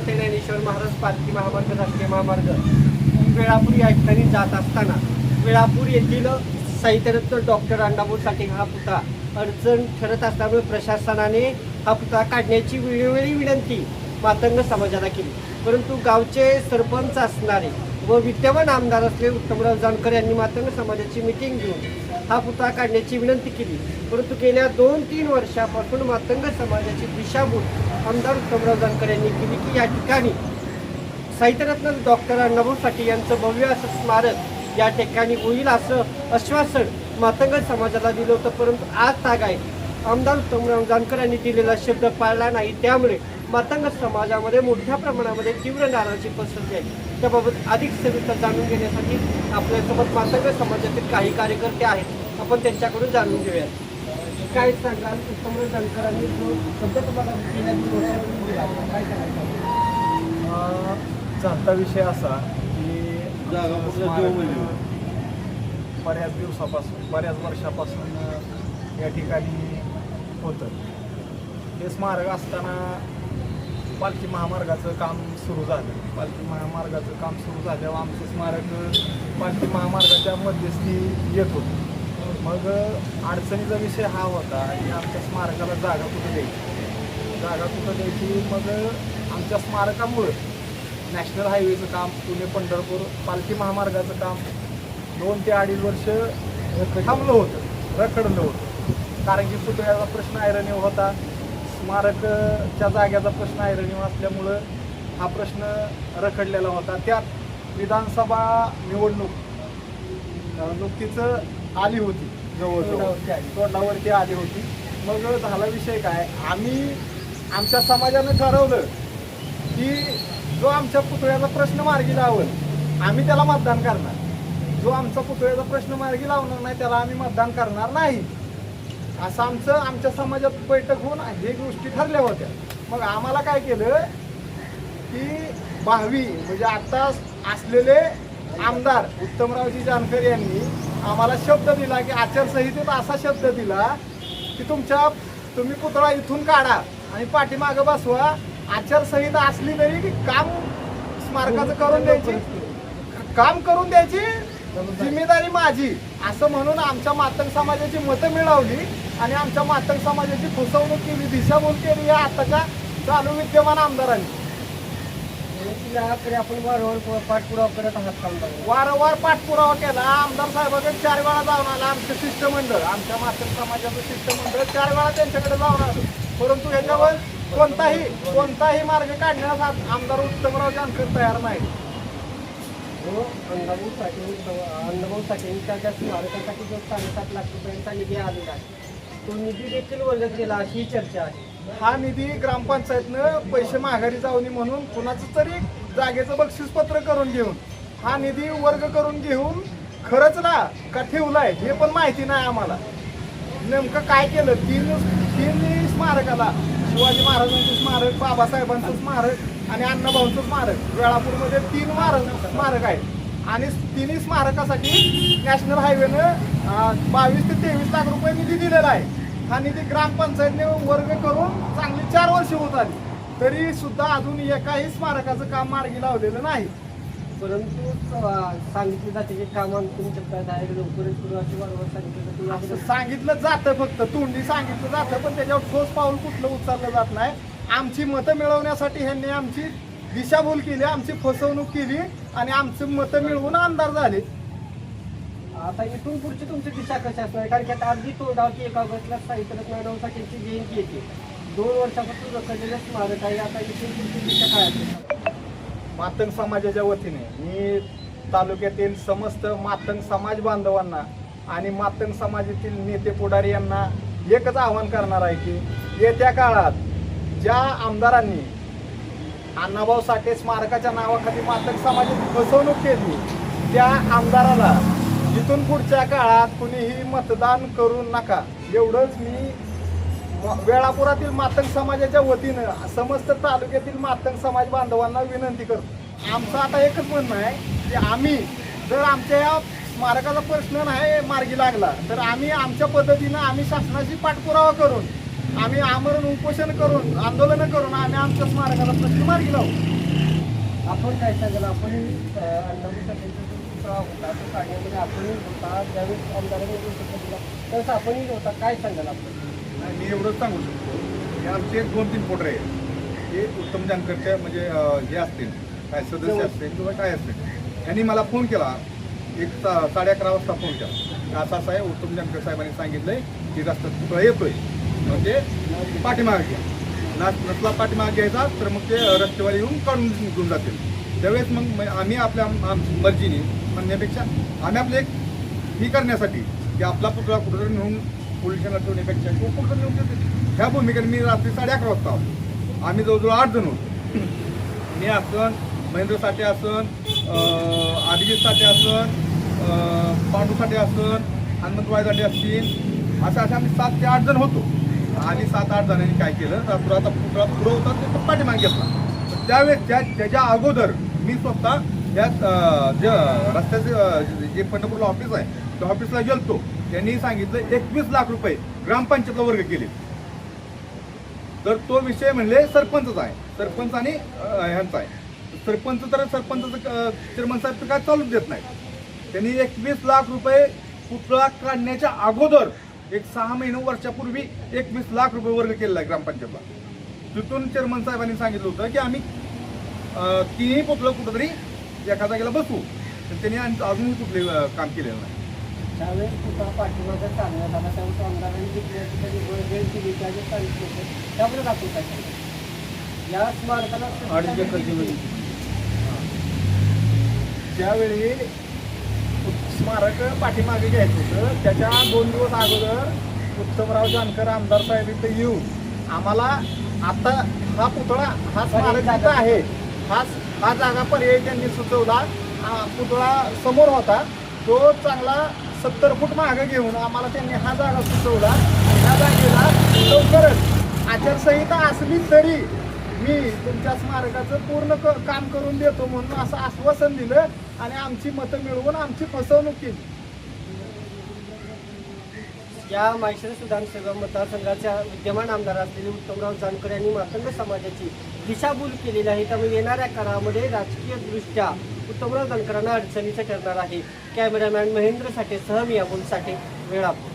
संत ज्ञानेश्वर महाराज पालखी महामार्ग राष्ट्रीय महामार्ग वेळापूर या ठिकाणी जात असताना वेळापूर येथील साहित्यरत्न डॉक्टर अण्णाभाऊ साठे हा पुतळा अडचण ठरत असल्यामुळे प्रशासनाने हा पुतळा काढण्याची वेळोवेळी विनंती मातंग समाजाला केली, परंतु गावचे सरपंच असणारे व विद्यमान आमदार असलेले उत्तमराव जानकर यांनी मातंग समाजाची मिटिंग घेऊन हा पुतळा काढण्याची विनंती केली, परंतु गेल्या 2-3 वर्षापासून मातंग समाजाची दिशाभूल आमदार उत्तमराव जानकर यांनी केली की या ठिकाणी साहित्यरत्न डॉक्टर अण्णाभाऊ साठे यांचं भव्य असं स्मारक या ठिकाणी होईल असं आश्वासन मातंग समाजाला दिलं होतं, परंतु आज तागाय आमदार उत्तमराव जानकर यांनी दिलेला शब्द पाळला नाही, त्यामुळे मातंग समाजामध्ये मोठ्या प्रमाणामध्ये तीव्र नाराजी पसरली आहे। त्याबाबत अधिक सविस्तर जाणून घेण्यासाठी आपल्यासोबत मातंग समाजातील काही कार्यकर्ते आहेत, आपण त्यांच्याकडून जाणून घेऊयात। काय सांगाल उत्तमराव जानकरांनी जो शब्द तुम्हाला काय सांगायचं? चालता विषय असा की बऱ्याच दिवसापासून बऱ्याच वर्षापासून या ठिकाणी होतं। हे स्मारक असताना पालखी महामार्गाचं काम सुरू झालं। पालखी महामार्गाचं काम सुरू झाल्यावर आमचं स्मारक पालखी महामार्गाच्या मध्यस्थी येत होतं। मग अडचणीचा विषय हा होता की आमच्या स्मारकाला जागा कुठं द्यायची। मग आमच्या स्मारकामुळं नॅशनल हायवेचं काम, पुणे पंढरपूर पालखी महामार्गाचं काम 2 ते 2.5 वर्ष थांबलं होतं, रखडलं होतं, कारण की पुतळ्याचा प्रश्न ऐरणीव होता, स्मारकच्या जाग्याचा प्रश्न ऐरणीव असल्यामुळं हा प्रश्न रखडलेला होता। त्यात विधानसभा निवडणूक नुकतीच आली होती, जवळजवळ तोंडावरती आली होती। मग झाला विषय काय, आम्ही आमच्या समाजानं ठरवलं की जो आमच्या पुतळ्याचा प्रश्न मार्गी लावल आम्ही त्याला मतदान करणार, जो आमचा पुतळ्याचा प्रश्न मार्गी लावणार नाही त्याला आम्ही मतदान करणार नाही, असं आमच्या समाजात बैठक होऊन हे गोष्टी ठरल्या होत्या। मग आम्हाला काय केलं की भावी म्हणजे आता असलेले आमदार उत्तमरावजी जानकर यांनी आम्हाला शब्द दिला की आचारसंहितेत असा शब्द दिला की तुम्ही पुतळा इथून काढा आणि पाठीमागं बसवा, आचारसंहिता असली तरी काम स्मारकाचं काम करून द्यायची जिम्मेदारी माझी, असं म्हणून आमच्या मातंग समाजाची मतं मिळवली आणि आमच्या मातंग समाजाची फसवणूक केली, दिशाभूल केली या आताच्या चालू विद्यमान आमदारांनी। आपण वारंवार पाठपुरावा करत आहात, वारंवार पाठपुरावा केला। आमदार साहेबांकडे 4 वेळा जाऊन आला आमचं शिष्टमंडळ, आमच्या मातंग समाजाचं शिष्टमंडळ 4 वेळा त्यांच्याकडे जाऊन आलं, परंतु ह्याच्यावर कोणताही मार्ग काढण्यास आमदार उत्तमराव जानकर तयार नाही। अण्णाभाऊ साठेंच्या त्या स्मारकासाठी जो 7.5 लाख रुपयांचा निधी आलेला आहे तो निधी देखील वर्ग केला अशी चर्चा आहे। हा निधी ग्रामपंचायतनं पैसे माघारी जाऊन म्हणून कुणाचं तरी जागेचं बक्षीसपत्र करून घेऊन हा निधी वर्ग करून घेऊन खरंचला का ठेवलाय हे पण माहिती नाही आम्हाला। नेमकं काय केलं, तीन स्मारकाला शिवाजी महाराजांचं स्मारक, बाबासाहेबांचं स्मारक आणि अण्णाभाऊंचं स्मारक वेळापूरमध्ये 3 स्मारक आहेत आणि तिन्ही स्मारकासाठी नॅशनल हायवेनं 22 ते 23 लाख रुपये निधी दिलेला आहे। हा निधी ग्रामपंचायतने वर्ग करून चांगली 4 वर्ष होत आली, तरी सुद्धा अजून एकाही स्मारकाचं काम मार्गी लावलेलं नाही। परंतु सांगितलं जाते की कामं तुमच्या लवकरच सुरू अशी वारंवार सांगितलं जातं, फक्त तोंडी सांगितलं जातं, पण त्याच्यावर ठोस पाऊल कुठलं उचललं जात नाही। आमची मतं मिळवण्यासाठी ह्यांनी आमची दिशाभूल केली, आमची फसवणूक केली आणि आमची मतं मिळवून आमदार झाले। आता इथून पुढची तुमची दिशा कशी असणार, कारण की आता अगदी तोंडावर की 1 ऑगस्टला साहित्यरत्न अण्णाभाऊ साठेंची जयंती येते, 2 वर्षापासून रखडलेलं स्मारक आहे, आता इथून पुढची दिशा काय असेल? मातंग समाजाच्या वतीने मी तालुक्यातील समस्त मातंग समाज बांधवांना आणि मातंग समाजातील नेते पुढारी यांना एकच आवाहन करणार आहे की येत्या काळात ज्या आमदारांनी अण्णाभाऊ साठे स्मारकाच्या नावाखाली मातंग समाजाची फसवणूक केली त्या आमदाराला इथून पुढच्या काळात कुणीही मतदान करू नका, एवढंच मी वेळापुरातील मातंग समाजाच्या वतीनं समस्त तालुक्यातील मातंग समाज बांधवांना विनंती करतो। आमचं आता एकच म्हणणं आहे की आम्ही जर आमच्या या स्मारकाचा प्रश्न नाही मार्गी लागला तर आम्ही आमच्या पद्धतीनं आम्ही शासनाशी पाठपुरावा करून आम्ही आमरण उपोषण करून आंदोलनं करून आम्ही आमच्या स्मारकाचा प्रश्न मार्गी लावू। आपण काय सांगाल? आपण अण्णाभाऊ साठेंचा जो पुतळा होता तो काढण्यामध्ये आपणही होता, ज्यावेळेस आमदारांनी पुस्तक दिला त्यावेळेस आपणही होता. काय सांगाल आपण? आणि मी एवढंच सांगू शकतो की आमचे 2-3 पोटर आहेत हे उत्तम जानकरच्या म्हणजे हे असतील काय सदस्य असतील किंवा काय असतील. यांनी मला फोन केला 11:30 वाजता फोन केला. असं असं आहे, उत्तम जानकर साहेबांनी सांगितलंय की रस्त्यात पुतळा येतोय म्हणजे पाठीमागे घ्या. नसला पाठीमागे घ्यायचा तर मग ते रस्तेवाले येऊन काढून निघून जातील. त्यावेळेस मग आम्ही आपल्या मर्जीने म्हणण्यापेक्षा आम्ही आपले एक ही करण्यासाठी की आपला पुतळा कुठं नेऊन पोलिसांना ठेवण्यापेक्षा किंवा कुठं नेऊन देते ह्या भूमिकेने मी रात्री 11:30 वाजता आलो. आम्ही जवळजवळ 8 जण होतो. मी असन, महेंद्र साठे असन, अभिजित साठे असन, पांडू साठे असन, हनुमंत वायसाठे असतील, असं आम्ही 7 ते 8 जण होतो. आणि 7-8 जणांनी काय केलं तर आता पुतळा पुढं होता ते पाठीमागे घेतला. त्यावेळेस त्याच्या अगोदर मी स्वतः त्या रस्त्याचे जे पंढरपूरला ऑफिस आहे त्या ऑफिसला गेलतो. त्यांनी सांगितलं 21 लाख रुपये ग्रामपंचायतला वर्ग केले. तर तो विषय म्हणजे सरपंचचा आहे, सरपंच आणि ह्यांचा आहे. सरपंचाचं चेअरमन साहेब तर काय चालूच देत नाही. त्यांनी 21 लाख रुपये पुतळा काढण्याच्या अगोदर 6 महिने वर्षापूर्वी 21 लाख रुपये वर्ग केलेला आहे ग्रामपंचायतला. तिथून चेअरमन साहेबांनी सांगितलं होतं की आम्ही तिन्ही पुतळं कुठंतरी एका जागेला बसवू. तर त्यांनी अजूनही कुठले काम केलेलं नाही. त्यावेळेस पुतळा पाठीमागे चालण्यात आला त्यावेळेस आमदारांनी घेतली वेळ केली त्यावेळेस सांगितलं होतं त्यामुळे दाखवत आहे या स्मारकाला 2.5 एकर जमीन. ज्यावेळी स्मारक पाठीमागे घ्यायचं होतं त्याच्या 2 दिवस अगोदर उत्तमराव जानकर आमदार साहेब इथं येऊन आम्हाला आता हा पुतळा हा स्मारक जिथं आहे हा जागा पर्याय त्यांनी सुचवला. पुतळा समोर होता तो चांगला 70 फूट मागं घेऊन आम्हाला त्यांनी हा जागा सुचवला. ह्या जागेला लवकरच आचारसंहिता असली तरी मी तुमच्या स्मारकाचं पूर्ण काम करून देतो म्हणून असं आश्वासन दिलं आणि आमची मतं मिळवून आमची फसवणूक केली. या माहेश्वरी सुधारण सेवा मतदारसंघाच्या विद्यमान आमदार असलेले उत्तमराव जानकर यांनी मातंग समाजाची दिशाभूल केलेली आहे. त्यामुळे येणाऱ्या काळामध्ये राजकीयदृष्ट्या उत्तमराव जानकरांना अडचणीचं ठरणार आहे. कॅमेरामॅन महेंद्र साठे सह मी अमोल साठे, वेळापूर.